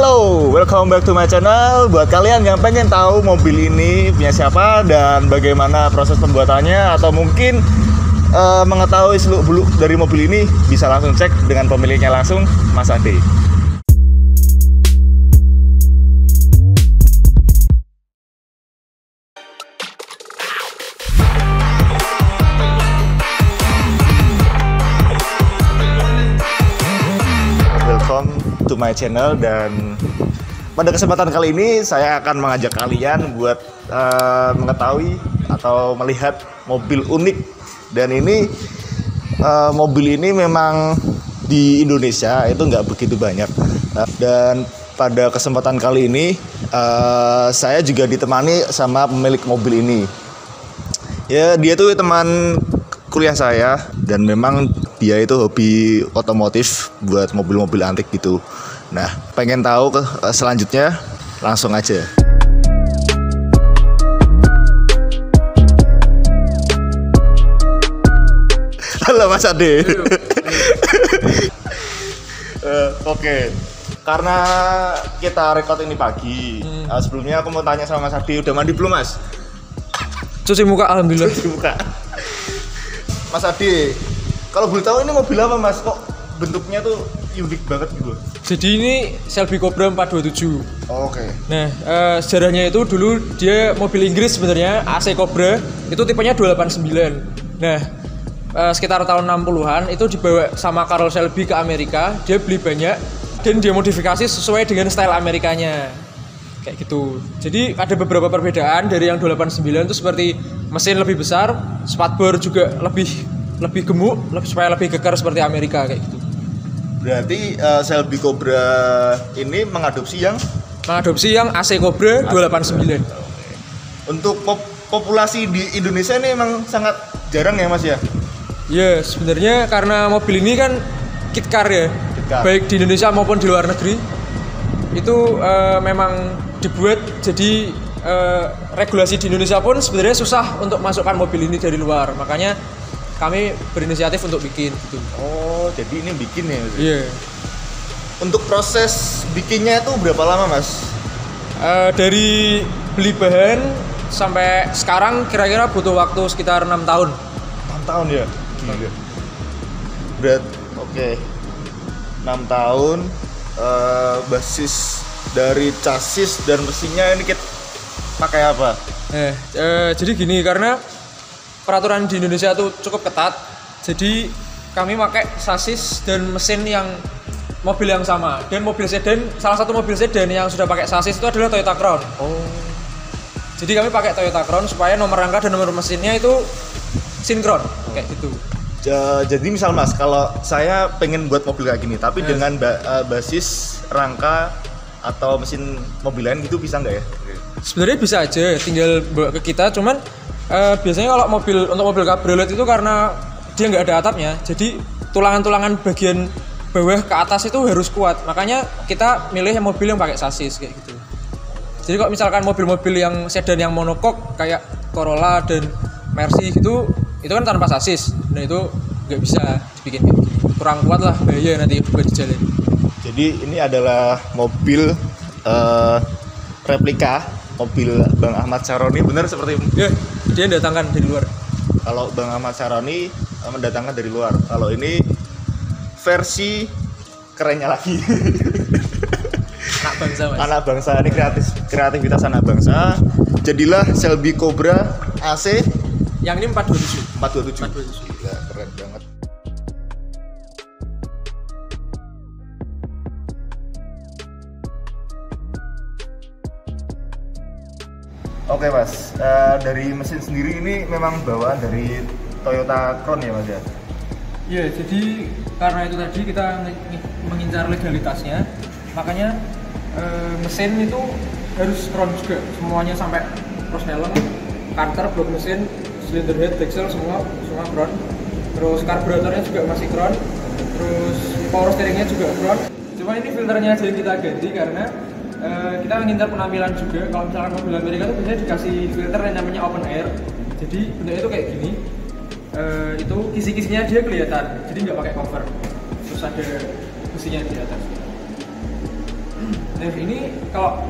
Halo, welcome back to my channel. Buat kalian yang pengen tahu mobil ini punya siapa dan bagaimana proses pembuatannya, atau mungkin mengetahui seluk-beluk dari mobil ini, bisa langsung cek dengan pemiliknya langsung, Mas Ade. Welcome to my channel, dan pada kesempatan kali ini saya akan mengajak kalian buat mengetahui atau melihat mobil unik. Dan ini mobil ini memang di Indonesia itu nggak begitu banyak. Dan pada kesempatan kali ini saya juga ditemani sama pemilik mobil ini. Ya, dia tuh teman kuliah saya, dan memang dia itu hobi otomotif buat mobil-mobil antik gitu. Nah, pengen tahu selanjutnya, langsung aja. Halo Mas Ade. Oke. Karena kita record ini pagi, sebelumnya aku mau tanya sama Mas Ade, udah mandi belum Mas? Cuci muka, alhamdulillah. Cuci muka. Mas Ade, kalau boleh tahu ini mobil apa Mas? Kok bentuknya tuh unik banget gitu? Jadi ini Shelby Cobra 427. Oke. Nah, sejarahnya itu dulu dia mobil Inggris sebenarnya, AC Cobra, itu tipenya 289. Nah, sekitar tahun 60-an itu dibawa sama Carroll Shelby ke Amerika. Dia beli banyak dan dia modifikasi sesuai dengan style Amerikanya. Kayak gitu. Jadi ada beberapa perbedaan dari yang 289 itu, seperti mesin lebih besar, spatbor juga lebih gemuk, supaya lebih kekar seperti Amerika kayak gitu. Berarti Shelby Cobra ini mengadopsi yang AC Cobra 289. Untuk populasi di Indonesia ini emang sangat jarang ya Mas ya? Ya, sebenarnya karena mobil ini kan kit car ya. Kit car. Baik di Indonesia maupun di luar negeri. Itu memang dibuat jadi regulasi di Indonesia pun sebenarnya susah untuk masukkan mobil ini dari luar. Makanya kami berinisiatif untuk bikin gitu. Oh, jadi ini bikin ya? Iya. Yeah. Untuk proses bikinnya itu berapa lama Mas? Dari beli bahan sampai sekarang kira-kira butuh waktu sekitar 6 tahun. 6 tahun ya? Gila. Oke. 6 tahun. Basis dari chassis dan mesinnya ini kita pakai apa? Jadi gini, karena peraturan di Indonesia tuh cukup ketat. Jadi kami pakai chassis dan mesin yang mobil yang sama. Dan mobil sedan, salah satu mobil sedan yang sudah pakai chassis itu adalah Toyota Crown. Oh. Jadi kami pakai Toyota Crown supaya nomor rangka dan nomor mesinnya itu sinkron, kayak gitu. Jadi misal Mas, kalau saya pengen buat mobil kayak gini, tapi dengan basis rangka atau mesin mobil lain gitu, bisa nggak ya? Sebenarnya bisa aja, tinggal bawa ke kita. Cuman biasanya kalau untuk mobil cabriolet itu karena dia nggak ada atapnya, jadi tulangan-tulangan bagian bawah ke atas itu harus kuat. Makanya kita milih yang mobil yang pakai chassis kayak gitu. Jadi kalau misalkan mobil-mobil yang sedan yang monokok kayak Corolla dan Mercy itu kan tanpa chassis. Nah itu nggak bisa dibikin kayak gini. Kurang kuat lah, bahaya nanti buat di jalan. Jadi ini adalah mobil replika mobil Bang Ahmad Syaroni, benar seperti itu? Ya, dia datangkan dari luar. Kalau Bang Ahmad Syaroni mendatangkan dari luar. Kalau ini versi kerennya lagi. Anak bangsa Mas. Anak bangsa, ini kreativitas anak bangsa. Jadilah Shelby Cobra AC. Yang ini 427. 427. Gila, keren banget. Oke Mas, dari mesin sendiri ini memang bawaan dari Toyota Crown ya Mas ya? Iya, jadi karena itu tadi kita mengincar legalitasnya, makanya mesin itu harus Crown juga, semuanya sampai crossneleng, kanker, blok mesin, cylinder head, axle semua Crown. Terus karburatornya juga masih Crown. Terus power steeringnya juga Crown. Cuma ini filternya aja yang kita ganti karena kita mengincar penampilan juga. Kalau misalkan mobil Amerika itu biasanya dikasih filter yang namanya open air. Jadi bentuknya itu kayak gini. Itu kisi-kisinya dia kelihatan. Jadi nggak pakai cover. Terus ada kusinya di atas. Nah ini kalau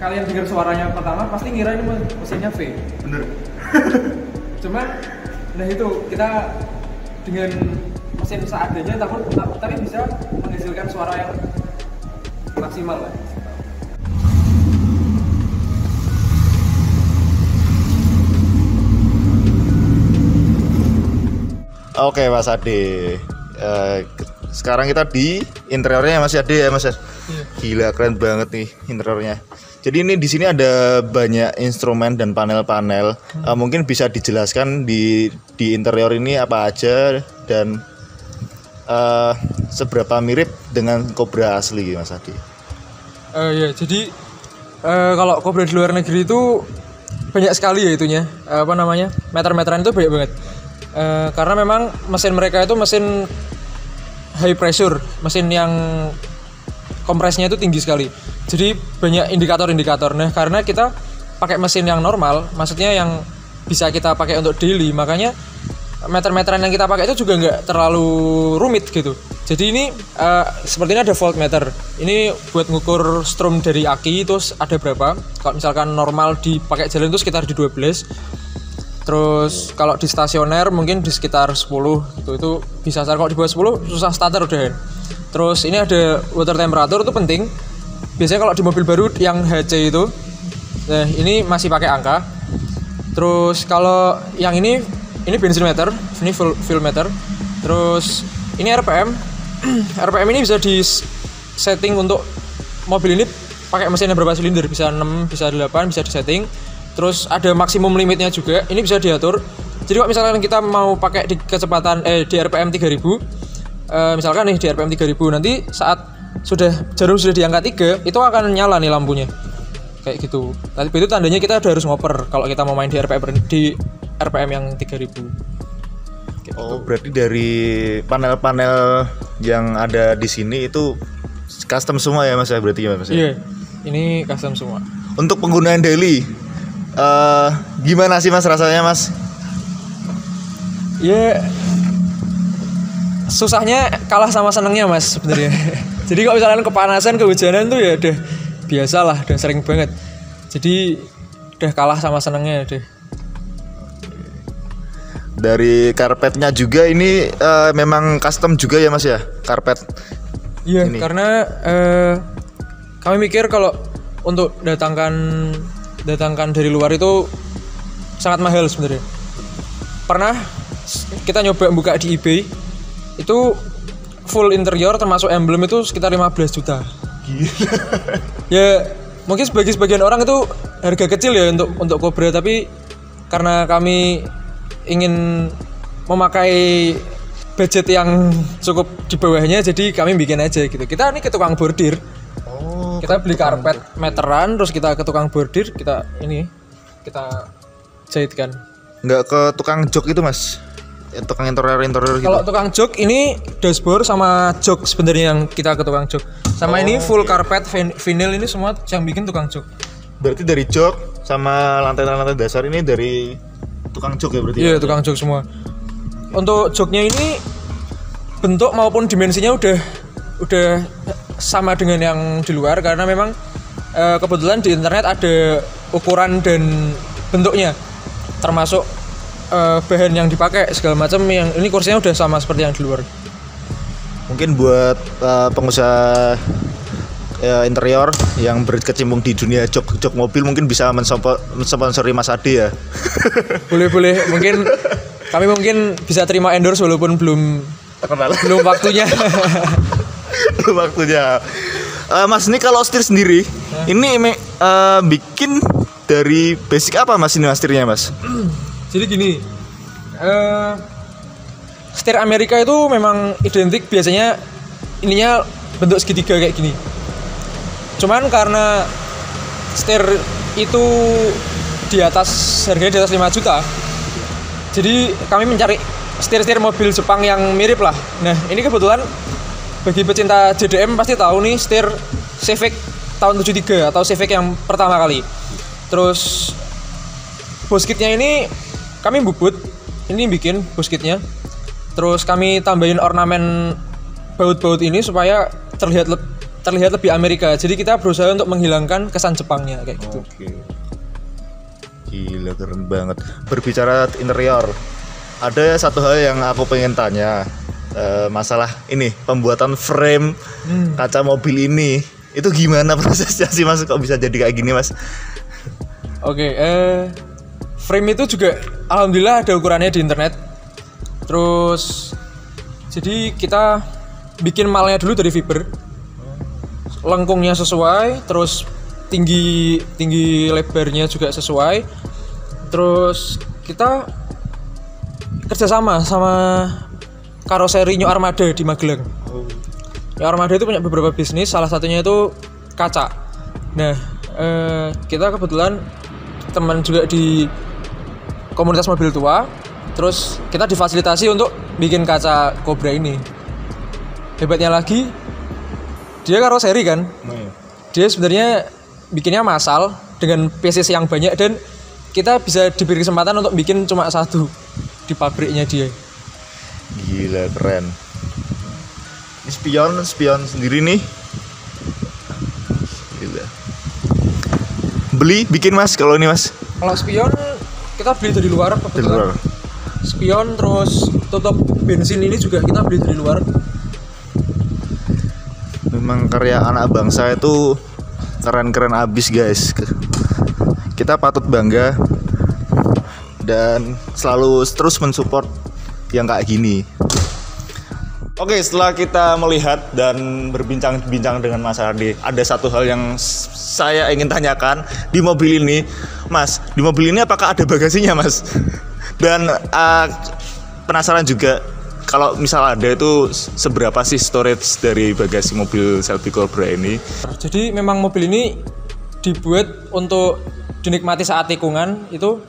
kalian dengar suaranya pertama pasti ngira ini mesinnya V. Bener. Cuman nah itu kita dengan mesin seadanya tapi bisa menghasilkan suara yang maksimal lah. Oke Mas Ade, sekarang kita di interiornya Mas Ade ya Mas. Iya. Gila keren banget nih interiornya. Jadi ini di sini ada banyak instrumen dan panel-panel. Mungkin bisa dijelaskan di interior ini apa aja dan seberapa mirip dengan Cobra asli Mas Ade. Ya jadi kalau Cobra di luar negeri itu banyak sekali ya itunya. Meter-meteran itu banyak banget. Karena memang mesin mereka itu mesin high pressure, mesin yang kompresnya itu tinggi sekali. Jadi banyak indikator-indikator. Nah, karena kita pakai mesin yang normal, maksudnya yang bisa kita pakai untuk daily, makanya meter-meteran yang kita pakai itu juga nggak terlalu rumit gitu. Jadi ini seperti ini ada voltmeter. Ini buat ngukur strom dari aki terus ada berapa. Kalau misalkan normal dipakai jalan itu sekitar di 12. Terus kalau di stasioner mungkin di sekitar 10 gitu. Itu bisa start. Kalau di bawah 10 susah starter udah. Terus ini ada water temperature itu penting. Biasanya kalau di mobil baru yang HC itu ini masih pakai angka. Terus kalau yang ini bensin meter, ini fuel meter. Terus ini RPM. RPM ini bisa di setting untuk mobil ini pakai mesinnya berapa silinder, bisa 6, bisa 8, bisa di setting. Terus ada maksimum limitnya juga, ini bisa diatur. Jadi kalau misalkan kita mau pakai di kecepatan di RPM 3000, misalkan nih di RPM 3000 nanti saat jarum sudah di angka 3 itu akan nyala nih lampunya. Kayak gitu. Tapi itu tandanya kita udah harus ngoper kalau kita mau main di RPM yang 3000. Kayak gitu. Berarti dari panel-panel yang ada di sini itu custom semua ya Mas ya, berarti ya Mas? Iya. Ini custom semua. Untuk penggunaan daily gimana sih Mas rasanya Mas? Ya susahnya kalah sama senengnya Mas sebenarnya. Jadi kalau misalnya kepanasan, kehujanan tuh ya udah biasalah, udah sering banget. Jadi udah kalah sama senengnya deh. Dari karpetnya juga ini memang custom juga ya Mas ya, karpet. Iya, karena kami mikir kalau untuk datangkan dari luar itu sangat mahal sebenarnya. Pernah kita nyoba buka di eBay itu full interior termasuk emblem itu sekitar 15 juta. Gila. Ya mungkin sebagian orang itu harga kecil ya untuk Cobra, tapi karena kami ingin memakai budget yang cukup di bawahnya, jadi kami bikin aja gitu. Kita ini ke tukang bordir. Kita beli karpet meteran, terus kita ke tukang bordir, kita jahitkan. Nggak ke tukang jok itu Mas? Tukang interior gitu. Kalau tukang jok ini dashboard sama jok sebenarnya yang kita ke tukang jok. Sama ini full karpet vinyl ini semua yang bikin tukang jok. Berarti dari jok sama lantai-lantai dasar ini dari tukang jok ya berarti? Iya, tukang jok semua. Untuk joknya ini bentuk maupun dimensinya udah sama dengan yang di luar, karena memang kebetulan di internet ada ukuran dan bentuknya, termasuk bahan yang dipakai segala macam. Yang ini kursinya udah sama seperti yang di luar. Mungkin buat pengusaha interior yang berkecimpung di dunia jok mobil mungkin bisa mensponsori Mas Ade ya. Boleh mungkin kami bisa terima endorse walaupun belum waktunya. Belum waktunya. Mas ini kalau setir sendiri ini bikin dari basic apa Mas ini setirnya Mas? Jadi gini, setir Amerika itu memang identik biasanya ininya bentuk segitiga kayak gini. Cuman karena setir itu harganya di atas 5 juta, jadi kami mencari setir-setir mobil Jepang yang mirip lah. Nah ini kebetulan bagi pecinta JDM pasti tahu nih setir Civic tahun 73 atau Civic yang pertama kali. Terus boskitnya ini kami bubut, ini bikin boskitnya. Terus kami tambahin ornamen baut-baut ini supaya terlihat terlihat lebih Amerika. Jadi kita berusaha untuk menghilangkan kesan Jepangnya kayak gitu. Oke. Gila, keren banget. Berbicara interior, ada satu hal yang aku pengen tanya, masalah ini pembuatan frame kaca mobil ini. Itu gimana prosesnya sih Mas? Kok bisa jadi kayak gini Mas? Oke, frame itu juga alhamdulillah ada ukurannya di internet. Terus jadi kita bikin malnya dulu dari fiber. Lengkungnya sesuai, terus tinggi lebarnya juga sesuai. Terus kita kerjasama sama karoseri New Armada di Magelang. New Armada itu punya beberapa bisnis, salah satunya itu kaca. Nah, kita kebetulan teman juga di komunitas mobil tua. Terus kita difasilitasi untuk bikin kaca Cobra ini. Hebatnya lagi, dia karoseri kan. Dia sebenarnya bikinnya massal dengan pieces yang banyak dan kita bisa diberi kesempatan untuk bikin cuma satu di pabriknya dia. Gila, keren. Ini spion sendiri nih. Gila. Beli bikin Mas kalau ini Mas? Kalau spion kita beli dari luar. Dari luar. Spion terus tutup bensin ini juga kita beli dari luar. Memang karya anak bangsa itu keren-keren abis guys. Kita patut bangga dan selalu terus mensupport yang kayak gini. Oke, setelah kita melihat dan berbincang-bincang dengan Mas Ardi, ada satu hal yang saya ingin tanyakan di mobil ini. Mas, di mobil ini apakah ada bagasinya Mas? Dan penasaran juga kalau misal ada itu seberapa sih storage dari bagasi mobil Shelby Cobra ini? Jadi memang mobil ini dibuat untuk dinikmati saat tikungan itu,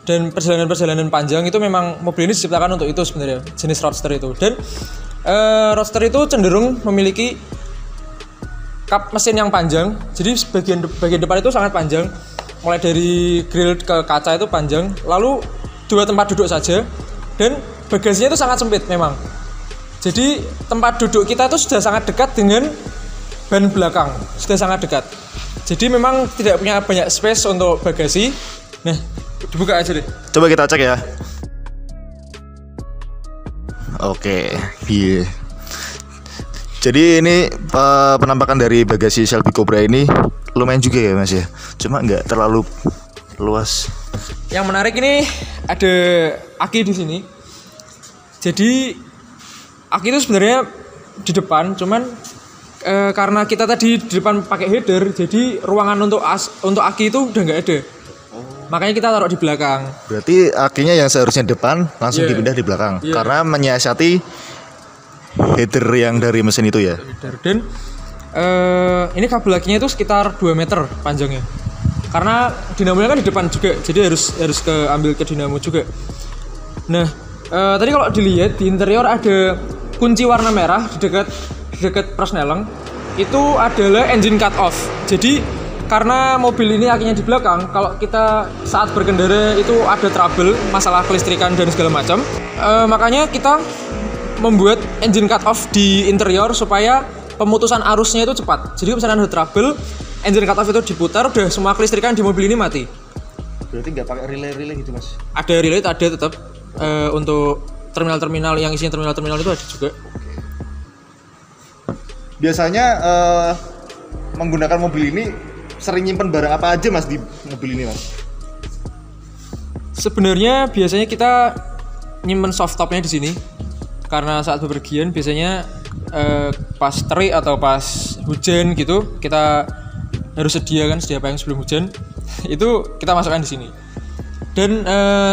dan perjalanan-perjalanan panjang itu memang mobil ini diciptakan untuk itu sebenarnya, jenis roadster itu. Dan roadster itu cenderung memiliki kap mesin yang panjang. Jadi bagian depan itu sangat panjang, mulai dari grill ke kaca itu panjang, lalu 2 tempat duduk saja, dan bagasinya itu sangat sempit memang. Jadi tempat duduk kita itu sudah sangat dekat dengan ban belakang, sudah sangat dekat. Jadi memang tidak punya banyak space untuk bagasi. Nah, dibuka aja deh. Coba kita cek ya. Oke, iya. Jadi ini penampakan dari bagasi Shelby Cobra ini lumayan juga ya Mas ya. Cuma nggak terlalu luas. Yang menarik ini ada aki di sini. Jadi aki itu sebenarnya di depan, cuman karena kita tadi di depan pakai header, jadi ruangan untuk aki itu udah nggak ada. Makanya kita taruh di belakang. Berarti akinya yang seharusnya depan langsung dipindah di belakang, karena menyiasati header yang dari mesin itu ya. Dan ini kabel akinya itu sekitar 2 meter panjangnya. Karena dinamonya kan di depan juga, jadi harus ambil ke dinamo juga. Nah, tadi kalau dilihat di interior ada kunci warna merah di dekat persneleng. Itu adalah engine cut off. Jadi karena mobil ini akinya di belakang, kalau kita saat berkendara itu ada trouble masalah kelistrikan dan segala macam, makanya kita membuat engine cut off di interior supaya pemutusan arusnya itu cepat. Jadi misalnya ada trouble, engine cut off itu diputar, udah semua kelistrikan di mobil ini mati. Berarti nggak pakai relay gitu Mas? Ada relay, ada tetap untuk terminal-terminal yang isinya terminal-terminal itu ada juga. Biasanya menggunakan mobil ini sering nyimpen barang apa aja Mas di mobil ini Mas? Sebenarnya biasanya kita nyimpen softtopnya di sini. Karena saat bepergian biasanya pas terik atau pas hujan gitu, kita harus sedia payung sebelum hujan. Itu kita masukkan di sini. Dan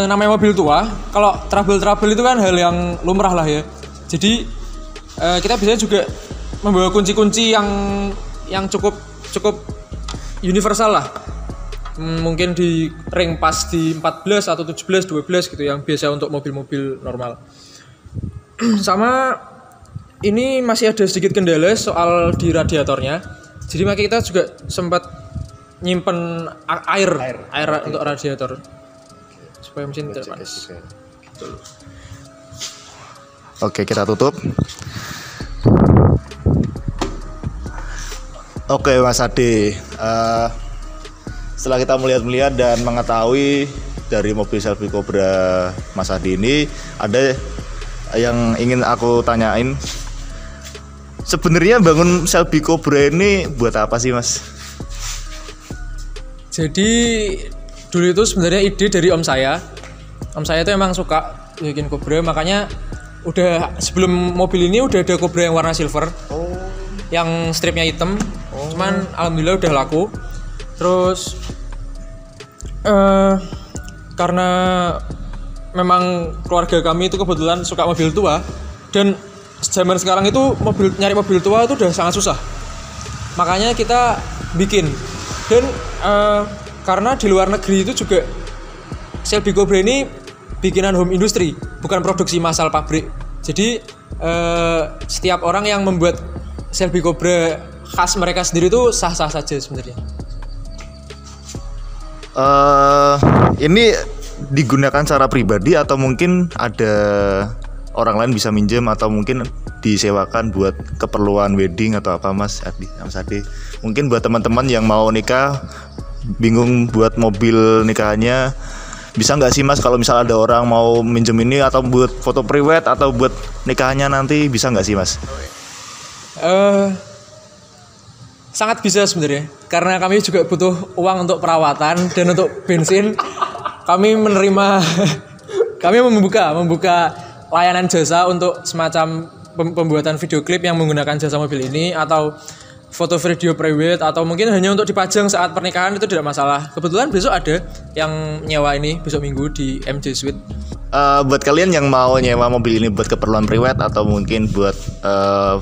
namanya mobil tua, kalau trouble itu kan hal yang lumrah lah ya. Jadi kita biasanya juga membawa kunci-kunci yang cukup universal lah. Mungkin di ring pas di 14 atau 17, 12 gitu yang biasa untuk mobil-mobil normal. Sama ini masih ada sedikit kendala soal di radiatornya. Jadi makanya kita juga sempat nyimpen air untuk radiator supaya mesin tidak panas. Oke, kita tutup. Oke Mas Ade, setelah kita melihat-melihat dan mengetahui dari mobil Shelby Cobra Mas Ade ini, ada yang ingin aku tanyain. Sebenarnya bangun Shelby Cobra ini buat apa sih Mas? Jadi dulu itu sebenarnya ide dari om saya. Om saya itu emang suka bikin Cobra, makanya udah sebelum mobil ini udah ada Cobra yang warna silver. Yang stripnya hitam. Cuman alhamdulillah udah laku. Terus karena memang keluarga kami itu kebetulan suka mobil tua, dan zaman sekarang itu nyari mobil tua itu udah sangat susah. Makanya kita bikin. Dan karena di luar negeri itu juga Shelby Cobra ini bikinan home industry, bukan produksi massal pabrik. Jadi setiap orang yang membuat Shelby Cobra khas mereka sendiri itu sah-sah saja sebenarnya. Ini digunakan secara pribadi atau mungkin ada orang lain bisa minjem atau mungkin disewakan buat keperluan wedding atau apa Mas Ade? Mungkin buat teman-teman yang mau nikah bingung buat mobil nikahannya, bisa nggak sih Mas kalau misal ada orang mau minjem ini atau buat foto prewed atau buat nikahannya nanti, bisa nggak sih Mas? Sangat bisa sebenarnya, karena kami juga butuh uang untuk perawatan dan untuk bensin. Kami membuka layanan jasa untuk semacam pembuatan video klip yang menggunakan jasa mobil ini, atau foto video prewed, atau mungkin hanya untuk dipajang saat pernikahan, itu tidak masalah. Kebetulan besok ada yang nyewa ini besok Minggu di MJ Suite. Buat kalian yang mau nyewa mobil ini buat keperluan prewed atau mungkin buat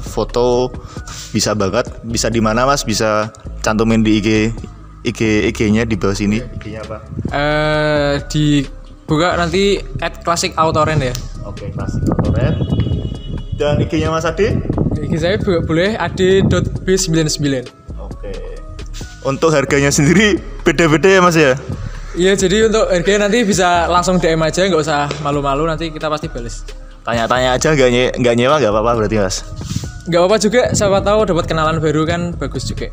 foto, bisa banget. Bisa di mana Mas? Bisa cantumin di IG-nya di bawah sini. IG-nya apa? Dibuka nanti @classicautorent ya. Oke, Classic Autorent. Dan IG-nya Mas Ade? IG saya boleh ade.b99. Oke. Untuk harganya sendiri beda-beda ya Mas ya? Iya, jadi untuk harganya nanti bisa langsung DM aja, nggak usah malu-malu, nanti kita pasti balas. Tanya-tanya aja, nggak nyewa nggak apa-apa berarti Mas? Nggak apa-apa juga, siapa tahu dapat kenalan baru kan, bagus juga.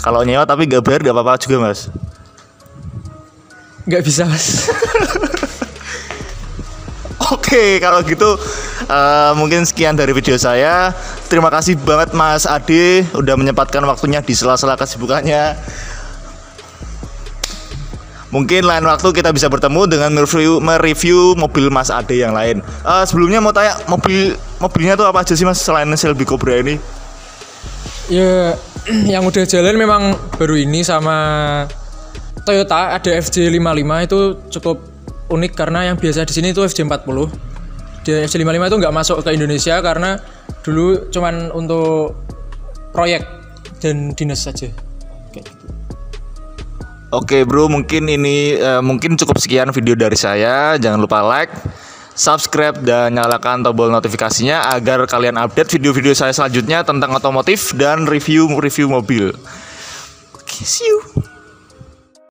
Kalau nyewa tapi nggak bayar nggak apa-apa juga Mas? Nggak bisa Mas. Oke, kalau gitu mungkin sekian dari video saya. Terima kasih banget Mas Ade udah menyempatkan waktunya di sela-sela kesibukannya. Mungkin lain waktu kita bisa bertemu dengan mereview mobil Mas Ade yang lain. Sebelumnya mau tanya, mobilnya tuh apa aja sih Mas selain Shelby Cobra ini? Ya, yang udah jalan memang baru ini sama Toyota ada FJ55, itu cukup unik karena yang biasa di sini itu FJ40. Di FJ55 itu nggak masuk ke Indonesia karena dulu cuman untuk proyek dan dinas saja. Kayak gitu. Oke bro, mungkin ini mungkin cukup sekian video dari saya. Jangan lupa like, subscribe, dan nyalakan tombol notifikasinya agar kalian update video-video saya selanjutnya tentang otomotif dan review mobil. Oke, see you.